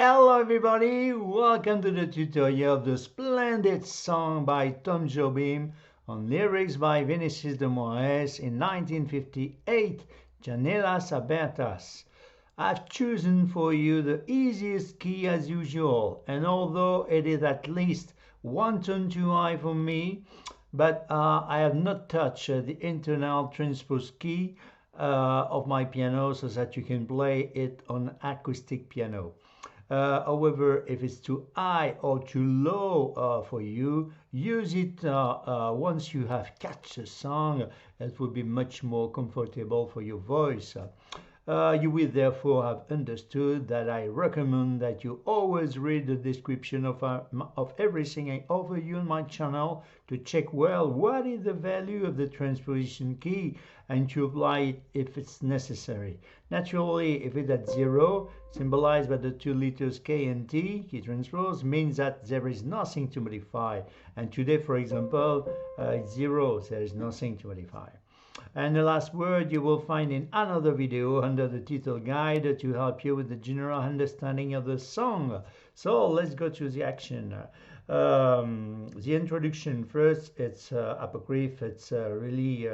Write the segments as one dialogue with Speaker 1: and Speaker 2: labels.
Speaker 1: Hello everybody, welcome to the tutorial of the splendid song by Tom Jobim on lyrics by Vinicius de Moraes in 1958, Janelas Abertas. I've chosen for you the easiest key as usual, and although it is at least one tone too high for me, but I have not touched the internal transpose key of my piano so that you can play it on acoustic piano. However, if it's too high or too low for you, use it once you have catch a song. It will be much more comfortable for your voice. You will therefore have understood that I recommend that you always read the description of everything I offer you on my channel to check well what is the value of the transposition key and to apply it if it's necessary. Naturally, if it's at 0, symbolized by the two letters K and T, key transpose, means that there is nothing to modify. And today, for example, it's 0, there is nothing to modify. And the last word you will find in another video under the title guide to help you with the general understanding of the song. So let's go to the action. The introduction first, it's apocryph, it's really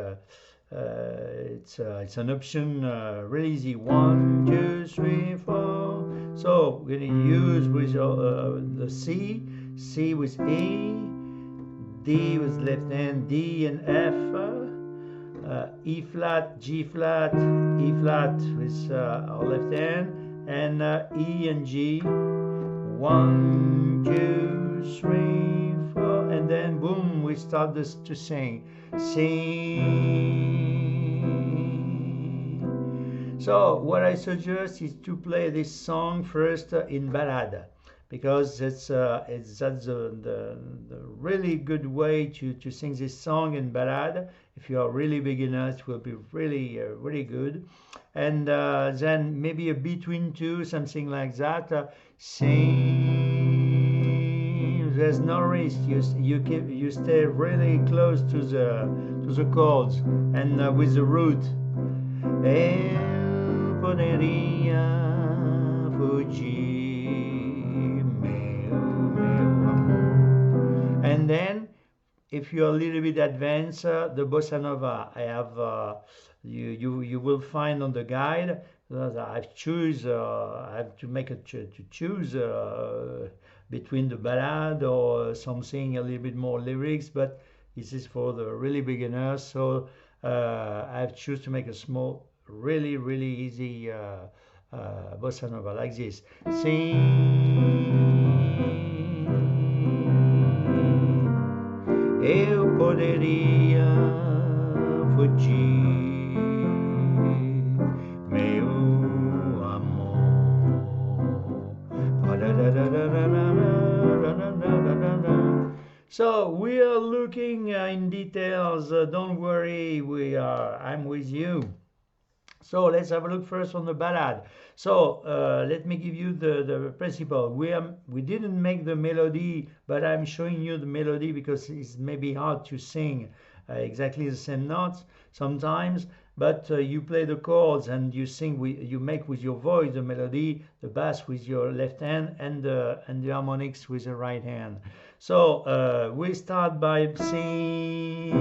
Speaker 1: it's an option, really easy. 1, 2, 3, 4. So we're going to use with the C with E, D with left hand, D and F. E flat, G flat, E flat with our left hand, and E and G. 1, 2, 3, 4, and then boom, we start to sing. So what I suggest is to play this song first in ballad, because that's the really good way to sing this song in ballad. If you are really beginners, it will be really good. And then maybe a between two, something like that. Sing. There's no risk. You stay really close to the chords and with the root. And then, if you're a little bit advanced, the bossa nova, I have you will find on the guide. I have to choose between the ballad or something a little bit more lyrics, but this is for the really beginners. So I have choose to make a small, really easy bossa nova like this. Sing. Eu poderia fugir, meu amor. So we are looking in details. Don't worry, I'm with you. So let's have a look first on the ballad. So let me give you the principle. We didn't make the melody, but I'm showing you the melody because it's maybe hard to sing exactly the same notes sometimes. But you play the chords and you sing. You make with your voice the melody, the bass with your left hand, and the harmonics with the right hand. So we start by singing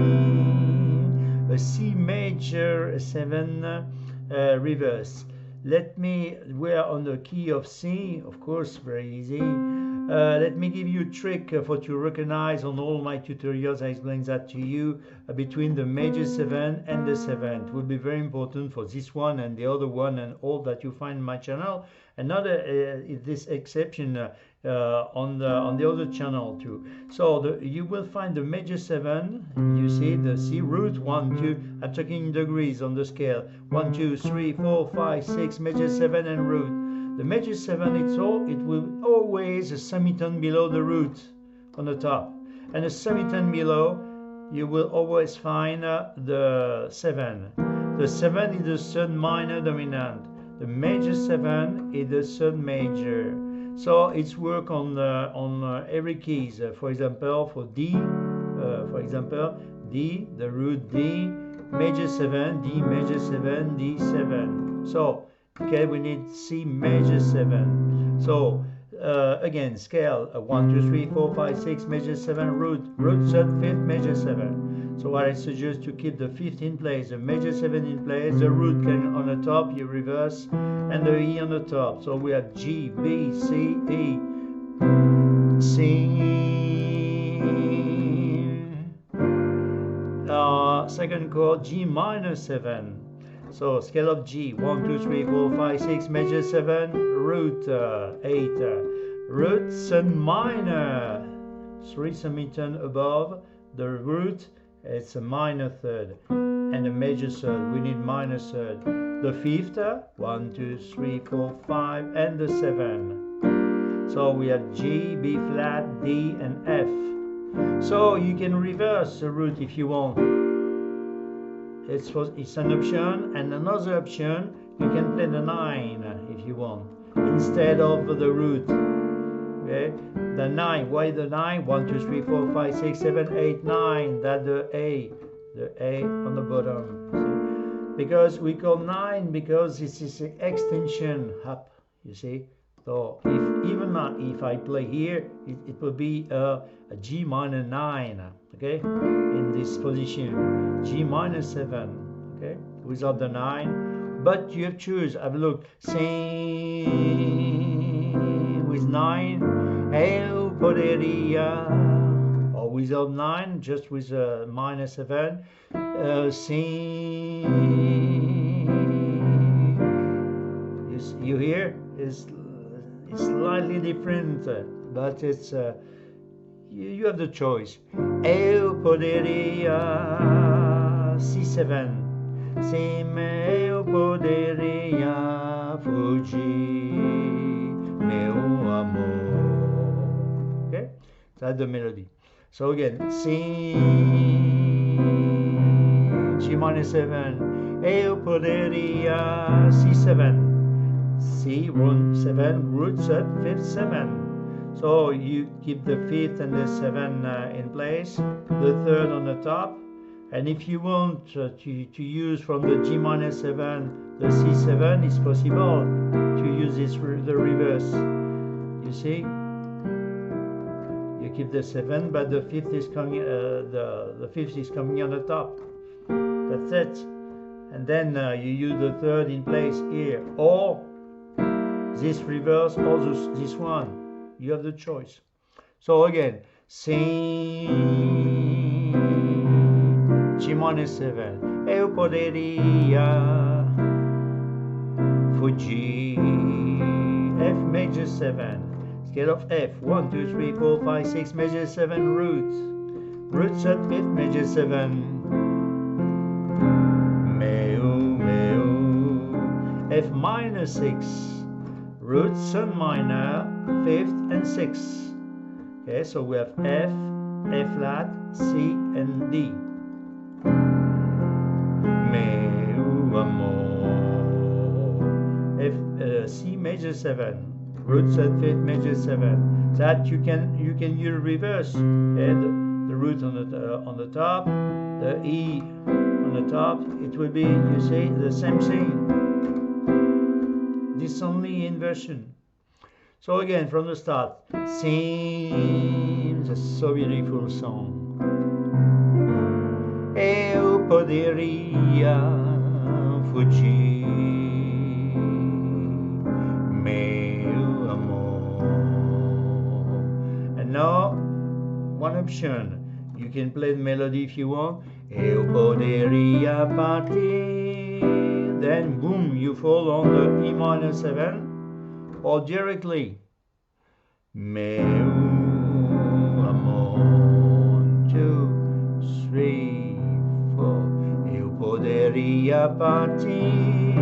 Speaker 1: a C major, a 7. Reverse. We're on the key of C, of course, very easy. Let me give you a trick for to recognize on all my tutorials. I explain that to you between the major 7 and the 7th. It will be very important for this one and the other one and all that you find in my channel. Another is this exception on the other channel too. So you will find the major 7. You see the C root 1, 2. I'm talking in degrees on the scale. 1, 2, 3, 4, 5, 6. Major 7 and root. The major 7 it will always a semitone below the root on the top, and a semitone below you will always find the 7. The 7 is the third minor dominant. The major 7 is the third major. So it's work on every keys. For example, for D, D, the root D, major 7, D major 7, D 7. So okay, we need C major 7. So again, scale 1, 2, 3, 4, 5, 6, major 7, root 3rd, 5th, major 7. So what I suggest to keep the 5th in place, the major 7 in place, the root can on the top, you reverse, and the E on the top. So we have G, B, C, E, C. Second chord, G minor 7. So scale of G, 1, 2, 3, 4, 5, 6, major 7, root 8, root 7 minor, 3 semitone above the root, it's a minor 3rd, and a major 3rd, we need minor 3rd. The 5th, 1, 2, 3, 4, 5, and the 7. So we have G, B flat, D, and F. So you can reverse the root if you want. It's an option, and another option, you can play the 9 if you want, instead of the root. Okay, the 9, why the 9? 1, 2, 3, 4, 5, 6, 7, 8, 9, that's the A on the bottom. See? Because we call 9 because this is an extension up, you see. So if I play here, it will be a G minor 9, okay, in this position, G minor 7, okay, without the 9. But you have to choose. Have a look. C with 9, El Poderia, or without 9, just with a minor 7. C. You hear? It's slightly different, but it's you have the choice. Eu poderia C7, sim eu poderia fugir, meu amor. Okay, that's the melody. So again, C, G minor 7, eu poderia C7. C, root 7, root 3rd, 5th, 7. So you keep the 5th and the 7 in place, the 3rd on the top. And if you want to use from the G minor 7, the C7, it's possible to use this the reverse. You see? You keep the 7, but the 5th is coming. The 5th is coming on the top. That's it. And then you use the 3rd in place here, or this reverse, or this one. You have the choice. So again, C, G minor 7, eu poderia fugir, F major 7, scale of F, 1, 2, 3, 4, 5, 6, major 7, root 3rd, 5th, major 7, F minor 6, root 3rd minor, 5th and 6th. Okay, so we have F, F flat, C, and D. Meu amor. C major 7, root 3rd, 5th, major 7. That you can use reverse. Okay, the root on the top, the E on the top. It will be, you see, the same thing. This only inversion. So again, from the start, seems a so beautiful song. Eu poderia fugir, meu amor. And now, one option. You can play the melody if you want. Eu poderia partir. Then boom, you fall on the E minor 7, or directly meu amor. 1, 2, 3, 4. Eu poderia partir.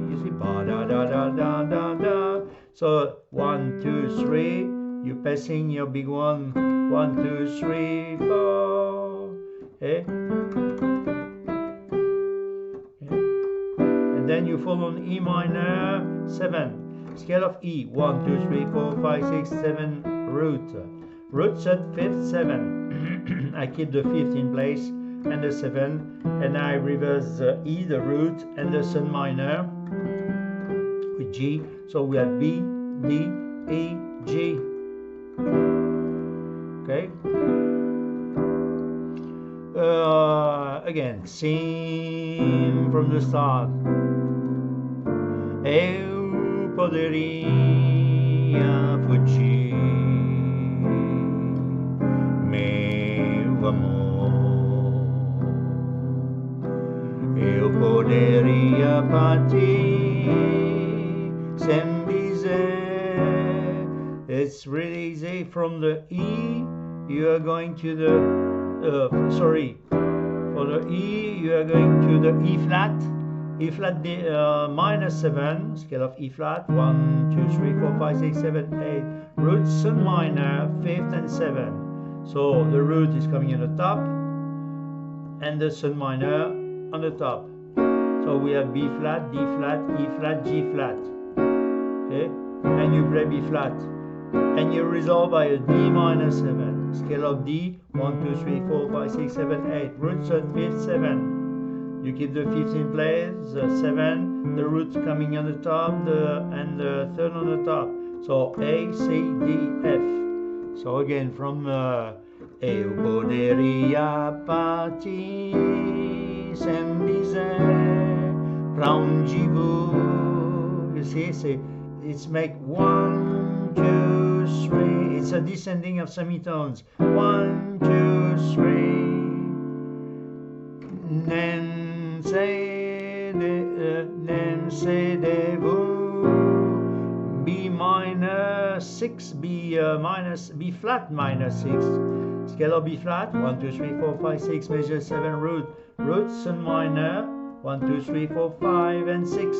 Speaker 1: You see, ba da da da da da da. So 1, 2, 3. You're passing your big one. 1, 2, 3, 4. Okay. Then you fall on E minor 7, scale of E, 1, 2, 3, 4, 5, 6, 7, root 3rd, 5th, 7. I keep the 5th in place and the 7, and I reverse the E, the root, and the 3rd minor with G. So we have B, D, E, G. Okay. Again, same from the start. Eu poderia fugir, meu amor. Eu poderia partir sem dizer. It's really easy. From the E, you are going to the sorry. For the E, you are going to the E flat. E flat minus 7, scale of E flat, 1, 2, 3, 4, 5, 6, 7, 8, root sun minor, 5th and 7. So the root is coming on the top and the sun minor on the top. So we have B flat, D flat, E flat, G flat. Okay, and you play B flat. And you resolve by a D minor 7. Scale of D, 1, 2, 3, 4, 5, 6, 7, 8. Root sun 5th, 7. You keep the 5th in place, the 7, the root coming on the top, and the 3rd on the top. So A, C, D, F. So again from Eu poderia partir sem dizer pra onde vou. You see, it's make 1, 2, 3. It's a descending of semitones. 1, 2, 3. Nem cedez-vous. B minor 6, B flat minor 6. Scale of B flat, 1, 2, 3, 4, 5, 6, major 7, root sun minor, 1, 2, 3, 4, 5, and 6.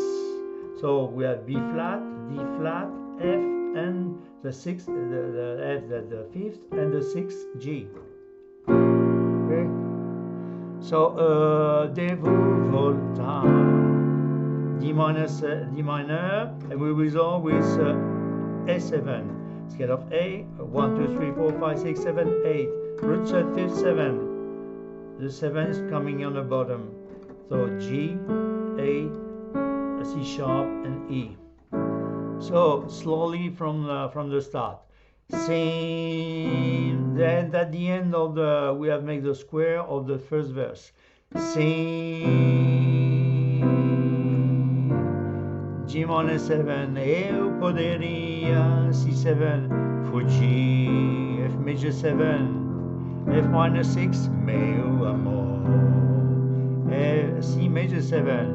Speaker 1: So we have B flat, D flat, F, and the 6th, the F, the 5th, and the 6th, G. Okay. So de vous volta, D minor, and we resolve with A7. Scale of A, 1, 2, 3, 4, 5, 6, 7, 8. Root sun 5th, 7. The 7 is coming on the bottom. So G, A, C sharp, and E. So slowly from the start. Same. Then at the end of we have made the square of the first verse. Same. G minor 7. Eu poderia C7. Fugir. F major 7. F minor 6. Meu amor. C major 7.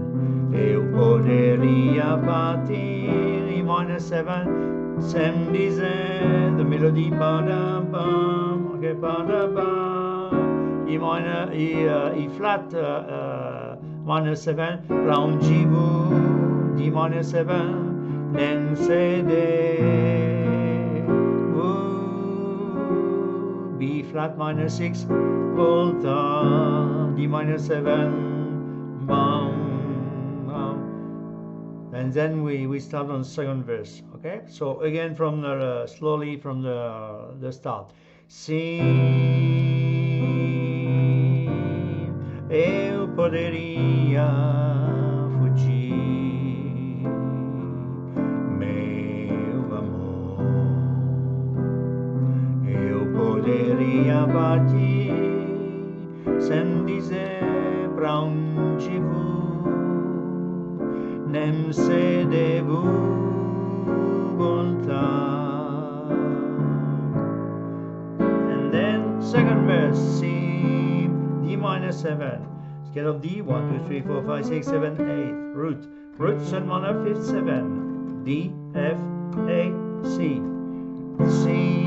Speaker 1: Eu poderia partir. E minor 7. Sem dizer the melody, ba-da-bum, okay, ba-da-bum. E minor, E flat, minor 7, pra onde vou, D minor 7, nem cedez-vous, B flat minor 6, volta, D minor 7, bum. And then we start on the second verse. Okay, so again from the slowly from the start. Sim, eu poderia fugir, meu amor. Eu poderia partir sem dizer pra onde vou. Nem cedez-vous voltar. And then second verse, C, D minor 7. Scale of D, 1, 2, 3, 4, 5, 6, 7, 8. Root sun minor 5th, 7. D, F, A, C. C.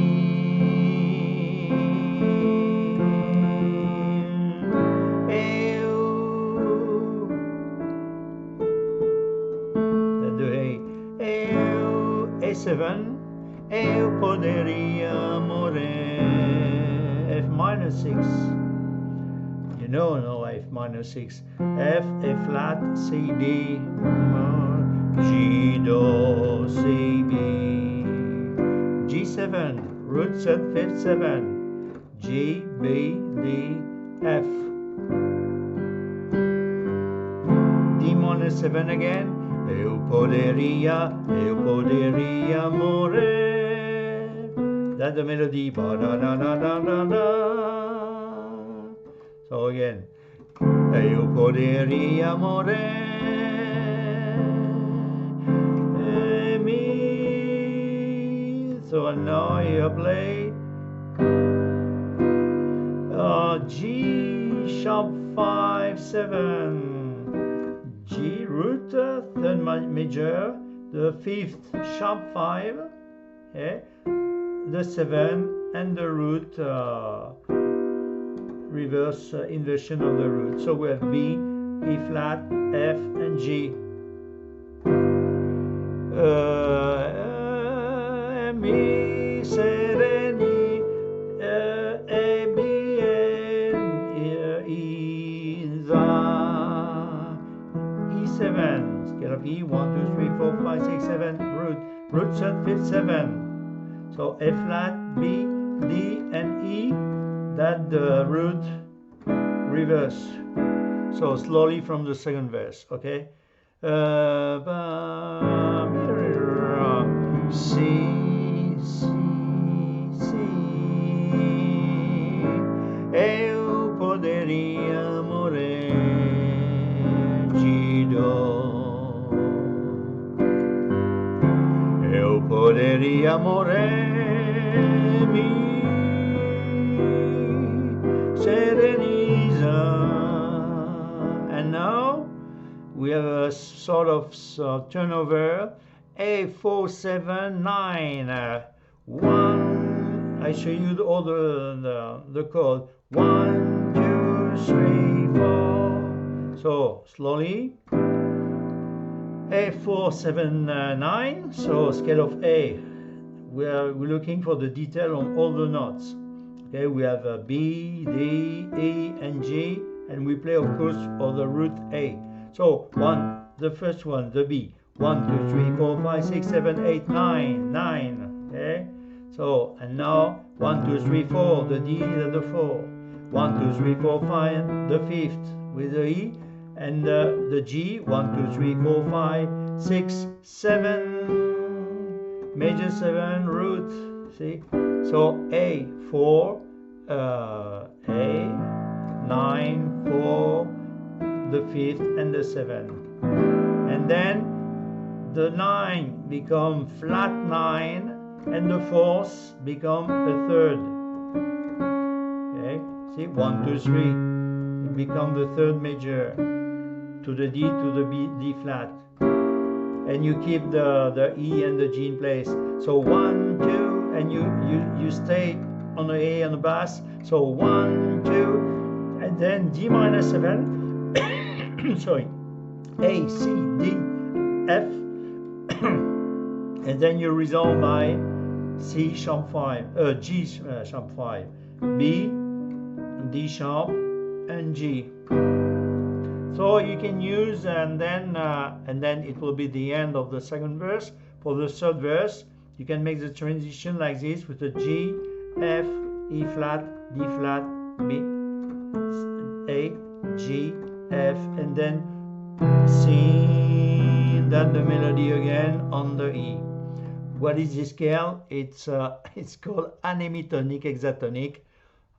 Speaker 1: A7, eu poderia morrer. F minor 6. You know, no, F minor 6. F, A flat, C, D, G, Do, C, B. G7, root sun 5th, 7. G, B, D, F. D minor 7 again. Eu poderia morrer. That's the melody. Ba da da da da da da. So again, io poderi amore mi. So now you play G sharp 5 7, G root third major, the fifth sharp 5, okay, the 7 and the root reverse inversion of the root. So we have B, E flat, F, and G. Mi, se, re, mi, E, B, N, E, za, E7, scale of E, 1, 2, 3, 4, 5, 6, 7, root 7, fifth 7. So F flat, B, D, and E, that the root reverse. So slowly from the second verse, okay? C, C, C, eu poderia amore, G, do, eu poderia amore, mi, sereniza. And now we have a sort of turnover. A4 7 9 1. I show you all the chord. 1 2 3 4. So slowly. A4 7 9. So scale of A. We're looking for the detail on all the notes. Okay, we have B, D, E, and G, and we play, of course, for the root A. So the first one, the B. 1 2 3 4 5 6 7 8 9 9. Okay, so and now 1 2 3 4, the D and the 4. 1 2 3 4 5, the fifth with the E, and the G. 1 2 3 4 5 6 7, major 7, root. See, so A 4, A 9 4, the fifth and the 7, and then the 9 become flat 9, and the fourth become a third. Okay, see, 1 2 3, it become the third major to the D to the B, D flat, and you keep the E and the G in place. So 1 2, and you stay on the A and the bass. So 1 2, and then D minor 7. Sorry, A C D F. And then you resolve by C sharp 5, G sharp 5, B, D sharp, and G. So you can use, and then it will be the end of the second verse. For the third verse, you can make the transition like this with a G, F, E flat, D flat, B, A, G, F, and then C. Then the melody again on the E. What is this scale? It's called anemitonic hexatonic.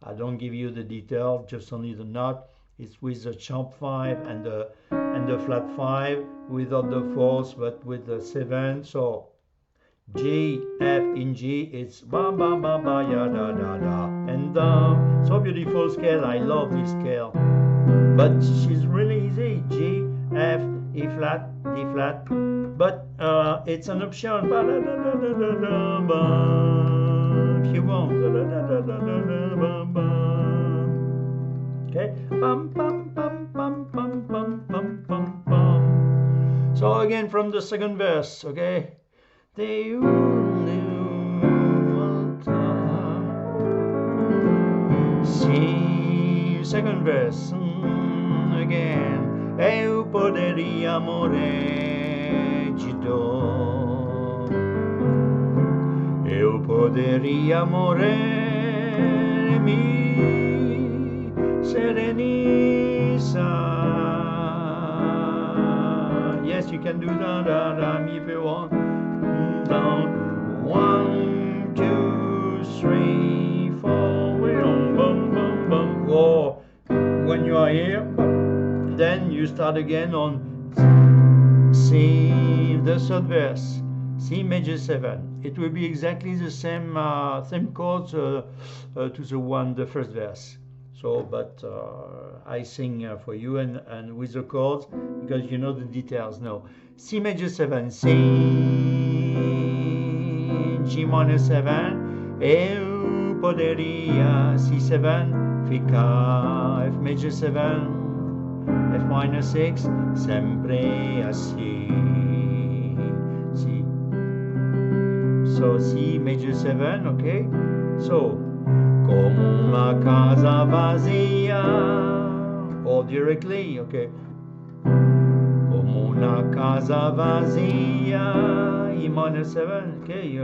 Speaker 1: I don't give you the detail, just only the note. It's with the sharp 5 and the flat 5 without the fourth, but with the 7. So G, F in G, it's ba ba ba ba ya da da da, and so beautiful scale. I love this scale, but she's really easy. G, F, E flat, D flat, but it's an option. Ba da da da da da da ba. If you want, da da da da da ba ba. Okay, bum bum bum bum bum bum bum bum bum. So again from the second verse, okay. See, second verse again. Eu poderia amore de dor. Eu poderia amore mi sereniza. Yes, you can do da da da mi if you want. Down 1 2 you start again on C, the third verse, C major 7. It will be exactly the same chords to the one, the first verse. So, but I sing for you and with the chords because you know the details. No, C major 7, C, G minor 7, Eu poderia, C7, ficar, F major 7, F minor 6, sempre assim, C. So C major 7, okay? So, como uma casa vazia, or directly, okay? Como una casa vazia, E minor 7, okay?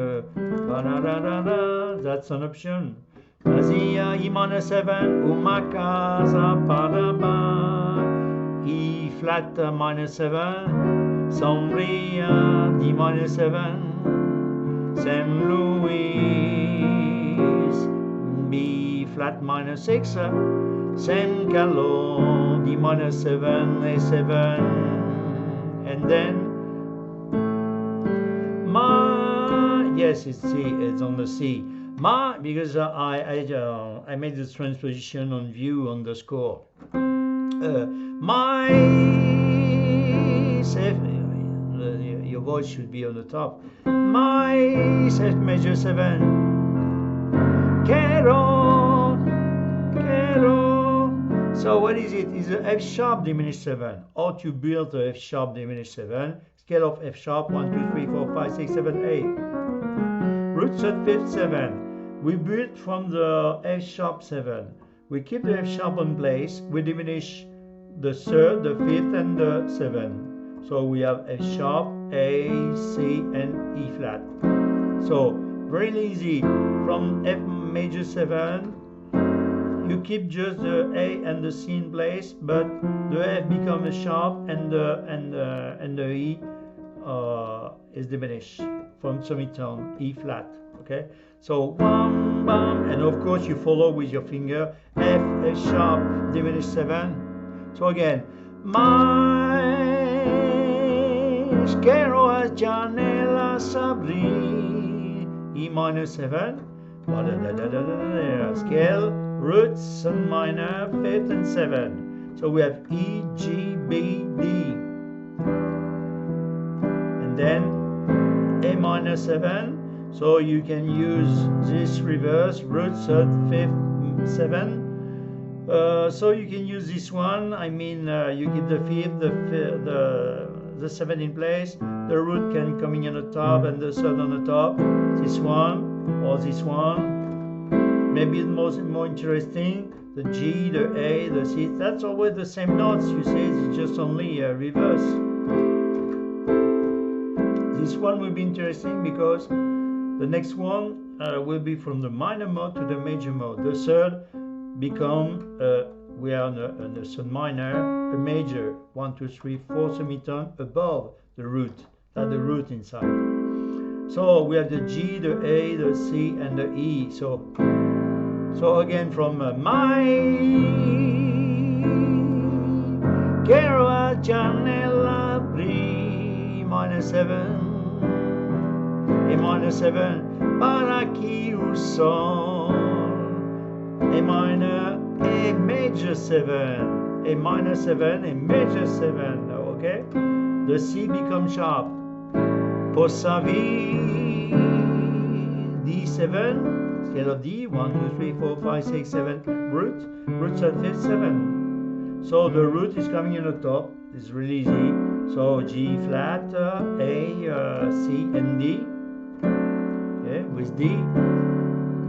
Speaker 1: That's an option. Vazia, E minor 7, uma casa para E flat minor 7, sombria, D minor 7, St. Louis, B flat minor 6, St. Carlo, D minor 7, A7, and then Ma, yes, it's C, it's on the C. Ma, because I made the transposition on view on the score. My your voice should be on the top. My F major 7. Quero. So what is it? It's a F sharp diminished 7. How to build a F sharp diminished 7? Scale of F sharp 1, 2, 3, 4, 5, 6, 7, 8. Root third, fifth, 7. We build from the F sharp 7. We keep the F sharp on place. We diminish the third, the fifth, and the 7. So we have F sharp, A, C, and E flat. So very easy. From F major 7, you keep just the A and the C in place, but the F becomes a sharp, and the E is diminished from semitone, E flat. Okay. So bam, bam, and of course you follow with your finger F, F sharp, diminished 7. So again, mais quero as janelas abrir, E minor 7, scale, roots and minor, 5th and 7. So we have E, G, B, D, and then A minor 7. So you can use this reverse, root, 3rd, 5th, 7. So you can use this one. I mean, you keep the 5th, the 7 in place. The root can come in on the top and the 3rd on the top. This one or this one. Maybe the more interesting, the G, the A, the C. That's always the same notes. You say it's just only a reverse. This one will be interesting because the next one will be from the minor mode to the major mode. The third become, we are on the third minor, a major, 1, 2, 3, 4 semitone above the root. That's the root inside. So we have the G, the A, the C, and the E. So again from my quero a janela abrir, minor 7. A minor 7, para que o sol, A minor, A major 7, A minor 7, A major 7, okay? The C becomes sharp. Possa vir, D7, scale of D, 1, 2, 3, 4, 5, 6, 7, roots at 5th, 7. So the root is coming in the top, it's really easy. So G flat, A, C, and D. With D,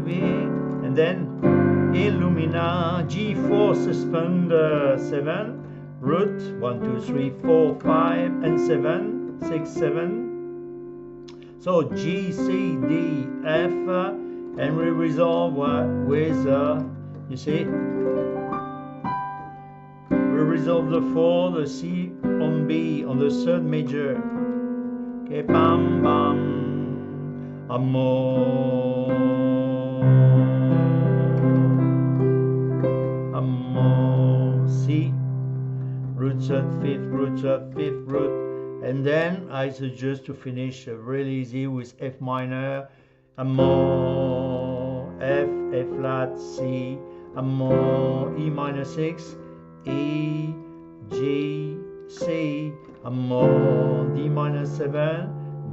Speaker 1: V, and then Illumina, G4, suspend 7, root 1, 2, 3, 4, 5, and 7, 6, 7. So G, C, D, F, and we resolve with, you see, we resolve the 4, the C on B, on the 3rd major. Okay, bam, bam. Amor, C, root third, fifth root, and then I suggest to finish really easy with F minor, Amor, F flat, C, Amor, E minor 6, E, G, C, Amor, D minor 7,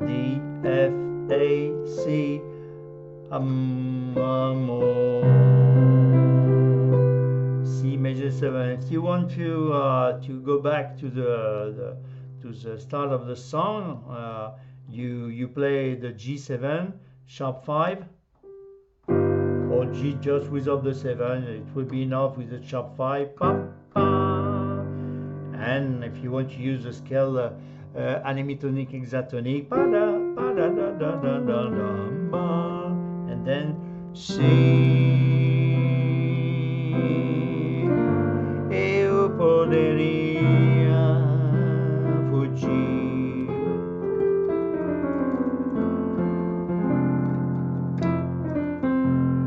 Speaker 1: D, F, A, C, Amor, C major 7. If you want to go back to the start of the song, you play the G7 sharp 5, or G just without the 7. It will be enough with the sharp 5. And if you want to use the scale anemitonic, hexatonic, and then C, eu poderia fugir,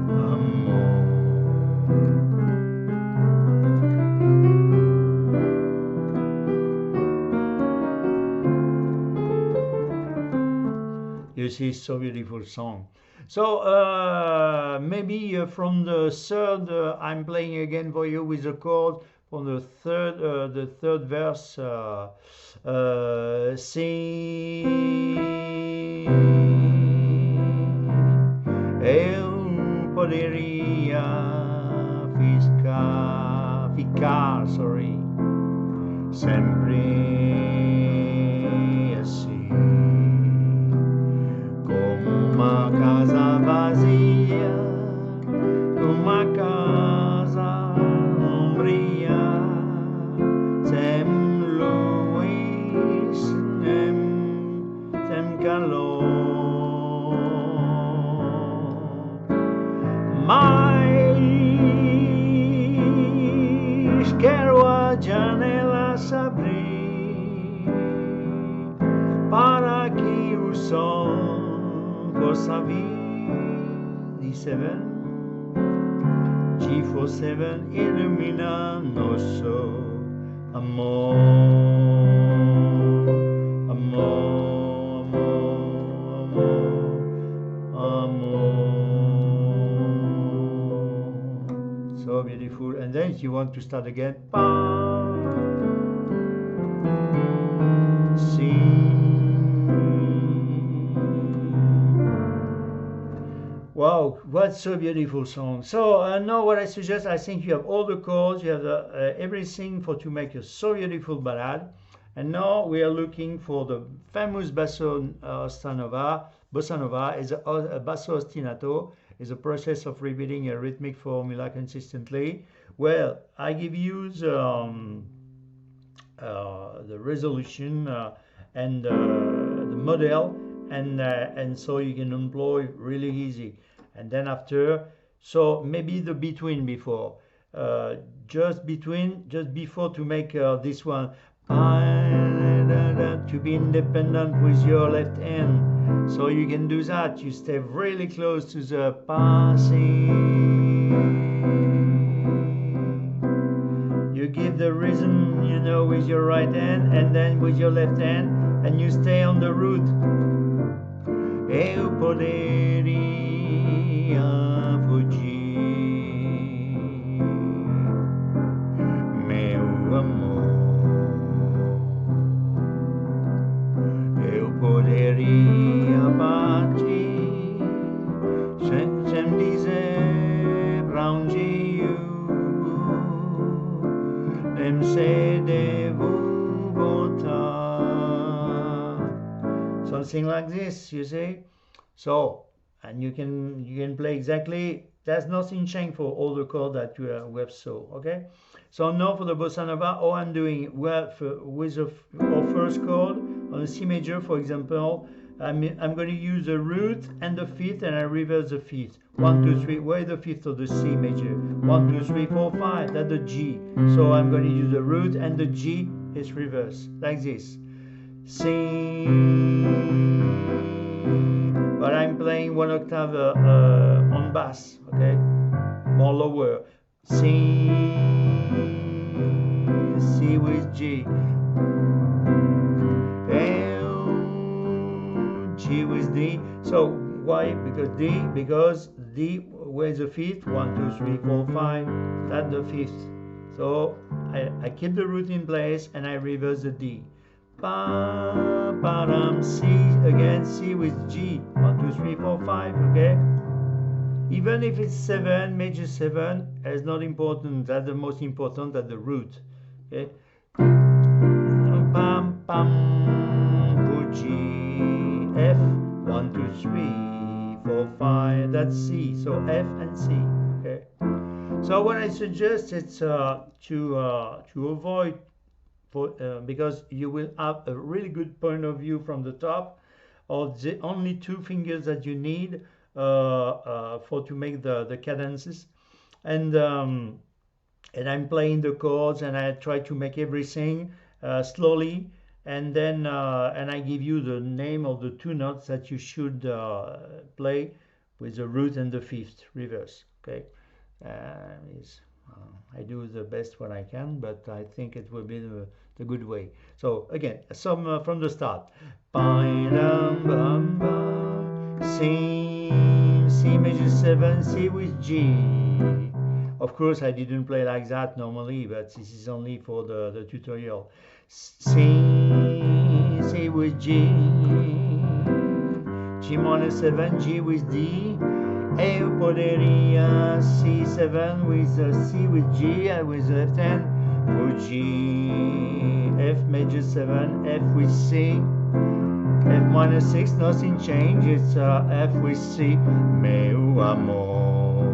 Speaker 1: amor. You see, so beautiful song. So maybe from the third, I'm playing again for you with the chord from the third verse. Si eu poderia ficar, sempre assim, como uma casa vazia, uma casa sombria, sem luz, sem calor. Mas quero a janela se abrir para que o sol possa vir. D7, G47 ilumina nosso amor, amor, amor, amor. So beautiful. And then if you want to start again, C, wow, what so beautiful song. So now what I suggest, I think you have all the chords, you have everything for to make a so beautiful ballad. And now we are looking for the famous bossa nova is a basso ostinato, is a process of repeating a rhythmic formula consistently. Well, I give you the resolution and the model, and so you can employ really easy. And then after, so maybe the between before, just before to make this one, to be independent with your left hand. So you can do that. You stay really close to the passing. You give the rhythm, you know, with your right hand, and then with your left hand, and you stay on the root. Eu poderia fugir, meu amor. Eu poderia partir sem dizer pra onde eu nem sei devo voltar. Something like this, you see. So, and you can play exactly. There's nothing changed for all the chords that we have so, okay. So now for the bossa nova, all I'm doing with our first chord on a C major, for example, I'm going to use the root and the fifth, and I reverse the fifth. 1, 2, 3. Where is the fifth of the C major? 1, 2, 3, 4, 5. That's the G. So I'm going to use the root and the G is reversed like this. C. But I'm playing one octave on bass, okay, more lower. C, C, C with G, G with D. So why? Because D, where's the fifth? 1, 2, 3, 4, 5. That's the fifth. So I keep the root in place and I reverse the D. Pa, ba, C again, C with G. 1, 2, 3, 4, 5. Okay. Even if it's 7, major 7, is not important. That's the most important at the root. Okay. Pam, pam, put G, F, 1, 2, 3, 4, 5. That's C. So F and C. Okay. So what I suggest is to avoid, because you will have a really good point of view from the top of the only 2 fingers that you need for to make the cadences, and I'm playing the chords and I try to make everything slowly, and then and I give you the name of the 2 notes that you should play with the root and the fifth reverse. Okay. I do the best what I can, but I think it will be the good way. So again, some from the start. C major 7, C with G. Of course, I didn't play like that normally, but this is only for the tutorial. C with G, G minor 7, G with D. Eupoderia, C7 with C with G, with the left hand, for G, F major 7, F with C, F minor 6, nothing change, it's F with C, meu amor.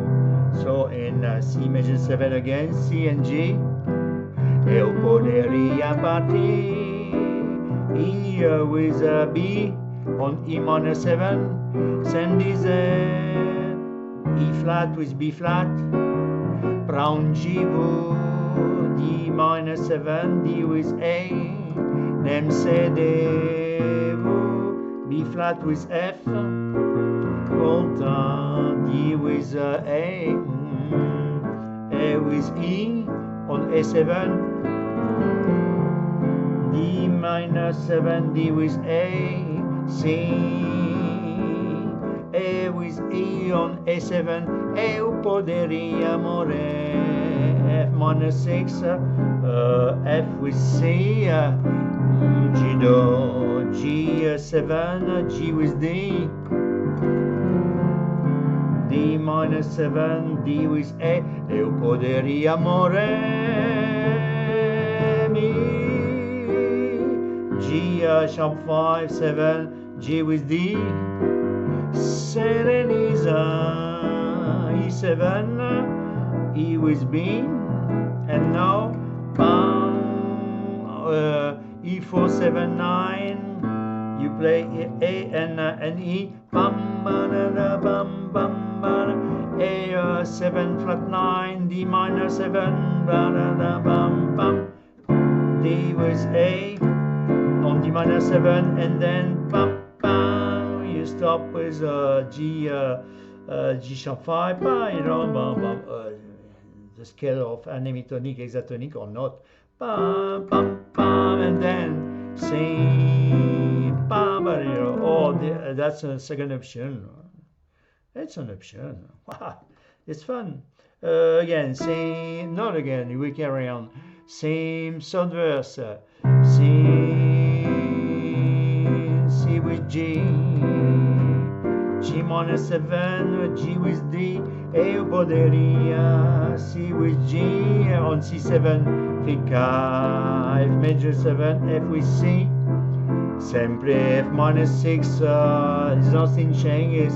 Speaker 1: So in C major 7 again, C and G, Eupoderia party, E with B, on E minor 7, send is E flat with B flat, prangivo, D minor 7, D with A, nem cedevo, B flat with F, volta, D with A with E, on A7, D minor 7, D with A, C, A with E on A7, Eu poderia morrer, F minor 6, F with C, G do, G7, G with D, D minor 7, D with A, Eu poderia morrer, Mi, G sharp 5, 7, G with D, Sereniza, E7, E with B, and now E4, 7, 9, you play A and E, bam, ba, bam, bam, ba, A 7 flat 9, D minor 7, ba, bam, bam, D with A on D minor 7, and then bam, bam, you stop with G sharp 5, you know, the scale of anemitonic, hexatonic or not, bam, bam, bam, and then C, bam, you know, or that's a second option. It's an option. It's fun. Again, same, not again, we carry on. Same third verse. C with G, G minor 7, G with D, Eu poderia, C with G, on C7, fica F major 7, F with C, sempre F minor 6, there's nothing change,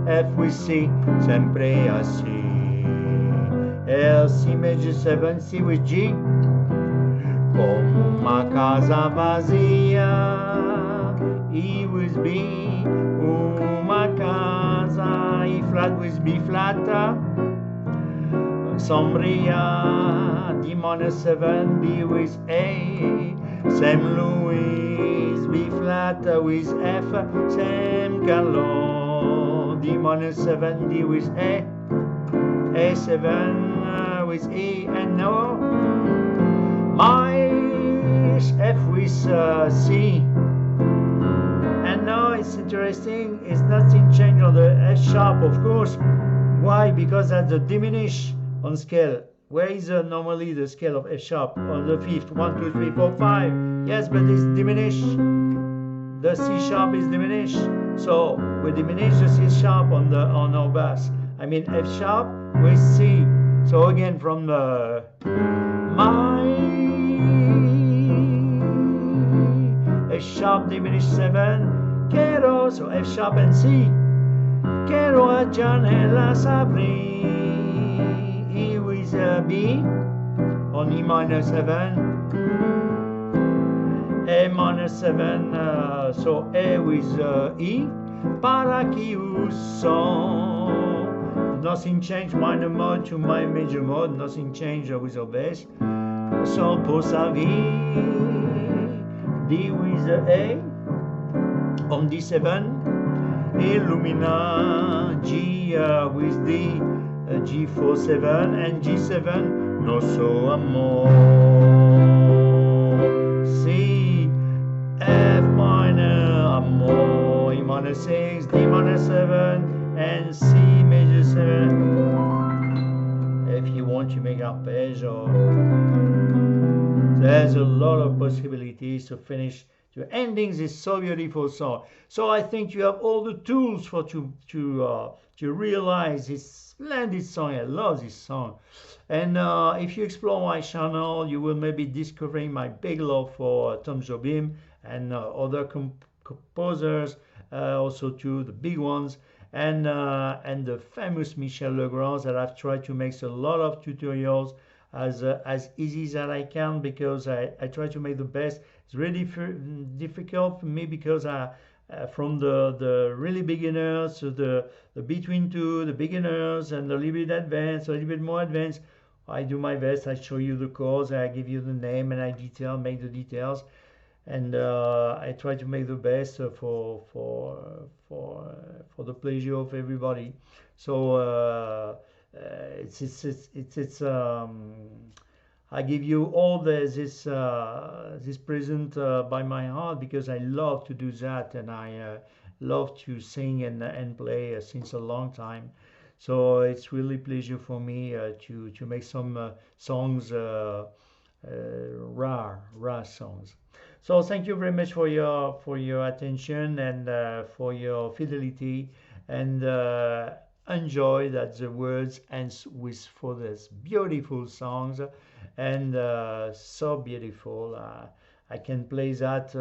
Speaker 1: F with C, sempre assim, L, C major 7, C with G, como uma casa vazia, E with B, uma casa, E flat with B flat, sombria, D minor 7, B with A, Sam Louis, B flat with F, Sam Carlo, D minor 7, D with A7 with E, and now minus F with C. And now it's interesting, it's nothing changed on the F sharp, of course. Why? Because that's the diminish on scale. Where is normally the scale of F sharp? On the fifth, 1, 2, 3, 4, 5. Yes, but it's diminished. The C sharp is diminished. So we diminish the C sharp on our bass. I mean F sharp with C. So again from the my F sharp diminished 7, quiero, so F sharp and C. Quiero a janelas abrir, E with B on E minor 7, A minor 7, so A with E, para que o som, nothing changed, minor mode to my major mode, nothing changed with the bass, so pour sa vie, D with A on D7, Illumina, G with D, G4-7 and G7, no so amor, C, F minor, amor, E minor 6, D minor 7 and C major 7. If you want to make arpeggio, there's a lot of possibilities to finish, to ending this so beautiful song. So I think you have all the tools for to realize this splendid song. I love this song. And if you explore my channel, you will maybe discovering my big love for Tom Jobim and other composers, also too the big ones, and the famous Michel Legrand that I've tried to make a lot of tutorials as easy as I can, because I try to make the best. It's really difficult for me because from the really beginners to the between two, the beginners, and a little bit advanced, a little bit more advanced, I do my best. I show you the chords, I give you the name, and I make the details, and I try to make the best for the pleasure of everybody. So I give you all this present by my heart, because I love to do that, and I love to sing and play since a long time. So it's really pleasure for me to make some songs, rare songs. So thank you very much for your attention and for your fidelity, and enjoy that the words ends with for this beautiful songs, and so beautiful. I can play that.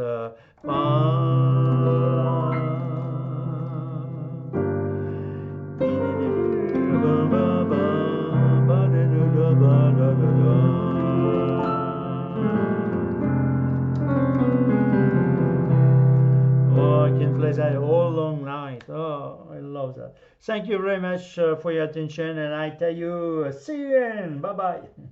Speaker 1: Oh, I can play that all long night. Oh, I love that. Thank you very much for your attention, and I tell you, see you again. Bye bye.